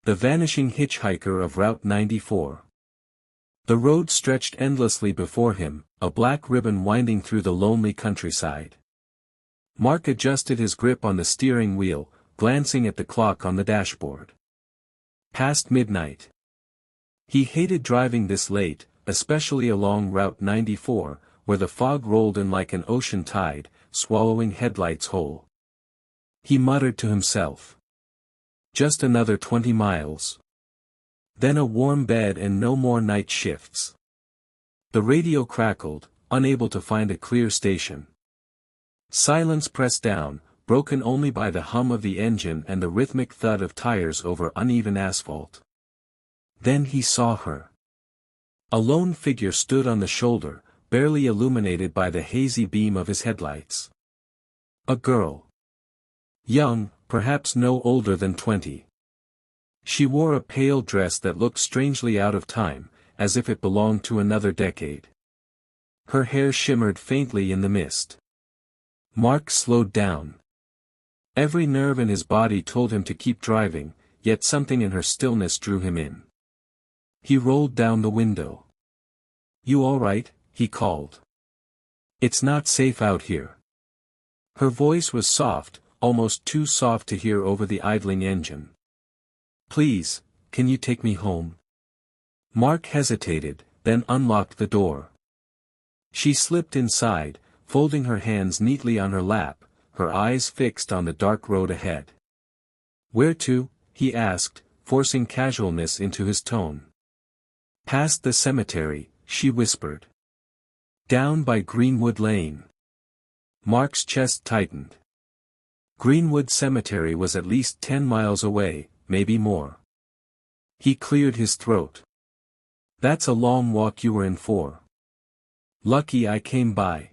The Vanishing Hitchhiker of Route 94. The road stretched endlessly before him, a black ribbon winding through the lonely countryside. Mark adjusted his grip on the steering wheel, glancing at the clock on the dashboard. Past midnight. He hated driving this late, especially along Route 94, where the fog rolled in like an ocean tide, swallowing headlights whole. He muttered to himself. Just another 20 miles. Then a warm bed and no more night shifts. The radio crackled, unable to find a clear station. Silence pressed down, broken only by the hum of the engine and the rhythmic thud of tires over uneven asphalt. Then he saw her. A lone figure stood on the shoulder, barely illuminated by the hazy beam of his headlights. A girl. Young, perhaps no older than 20. She wore a pale dress that looked strangely out of time, as if it belonged to another decade. Her hair shimmered faintly in the mist. Mark slowed down. Every nerve in his body told him to keep driving, yet something in her stillness drew him in. He rolled down the window. "You all right?" he called. "It's not safe out here." Her voice was soft, almost too soft to hear over the idling engine. "Please, can you take me home?" Mark hesitated, then unlocked the door. She slipped inside, folding her hands neatly on her lap, her eyes fixed on the dark road ahead. "Where to?" he asked, forcing casualness into his tone. "Past the cemetery," she whispered. "Down by Greenwood Lane." Mark's chest tightened. Greenwood Cemetery was at least 10 miles away, maybe more. He cleared his throat. "That's a long walk you were in for." "Lucky I came by."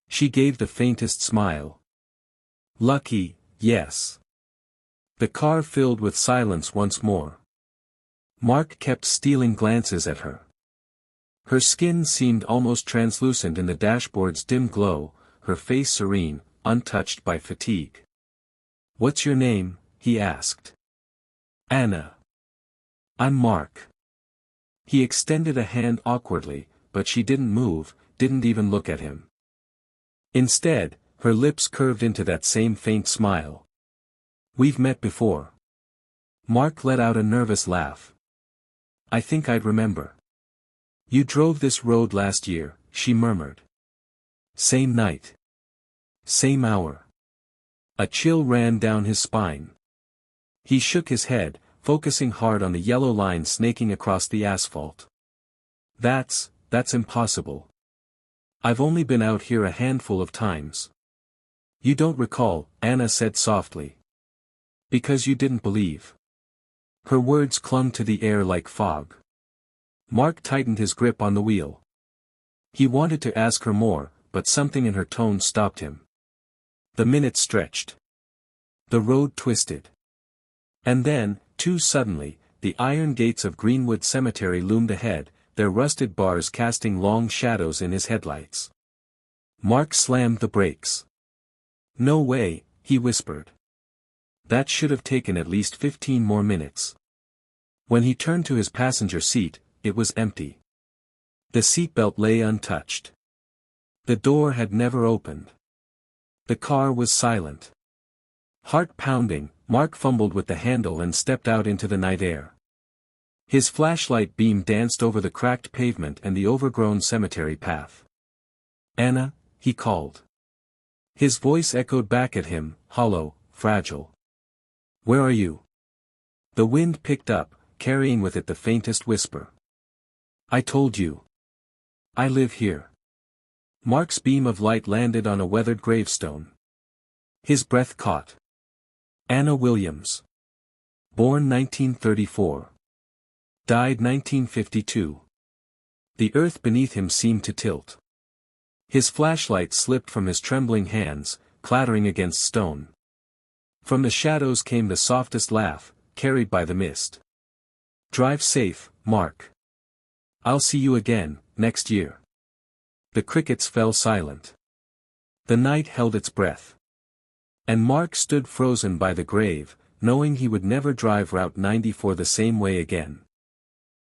She gave the faintest smile. "Lucky, yes." The car filled with silence once more. Mark kept stealing glances at her. Her skin seemed almost translucent in the dashboard's dim glow, her face serene, untouched by fatigue. "What's your name?" he asked. "Anna." "I'm Mark." He extended a hand awkwardly, but she didn't move, didn't even look at him. Instead, her lips curved into that same faint smile. "We've met before." Mark let out a nervous laugh. "I think I'd remember." "You drove this road last year," she murmured. "Same night. Same hour." A chill ran down his spine. He shook his head, focusing hard on the yellow line snaking across the asphalt. That's impossible. I've only been out here a handful of times." "You don't recall," Anna said softly. "Because you didn't believe." Her words clung to the air like fog. Mark tightened his grip on the wheel. He wanted to ask her more, but something in her tone stopped him. The minutes stretched. The road twisted. And then, too suddenly, the iron gates of Greenwood Cemetery loomed ahead, their rusted bars casting long shadows in his headlights. Mark slammed the brakes. "No way," he whispered. That should have taken at least 15 more minutes. When he turned to his passenger seat, it was empty. The seatbelt lay untouched. The door had never opened. The car was silent. Heart pounding, Mark fumbled with the handle and stepped out into the night air. His flashlight beam danced over the cracked pavement and the overgrown cemetery path. "Anna," he called. His voice echoed back at him, hollow, fragile. "Where are you?" The wind picked up, carrying with it the faintest whisper. "I told you. I live here." Mark's beam of light landed on a weathered gravestone. His breath caught. Anna Williams. Born 1934. Died 1952. The earth beneath him seemed to tilt. His flashlight slipped from his trembling hands, clattering against stone. From the shadows came the softest laugh, carried by the mist. "Drive safe, Mark. I'll see you again, next year." The crickets fell silent. The night held its breath. And Mark stood frozen by the grave, knowing he would never drive Route 94 the same way again.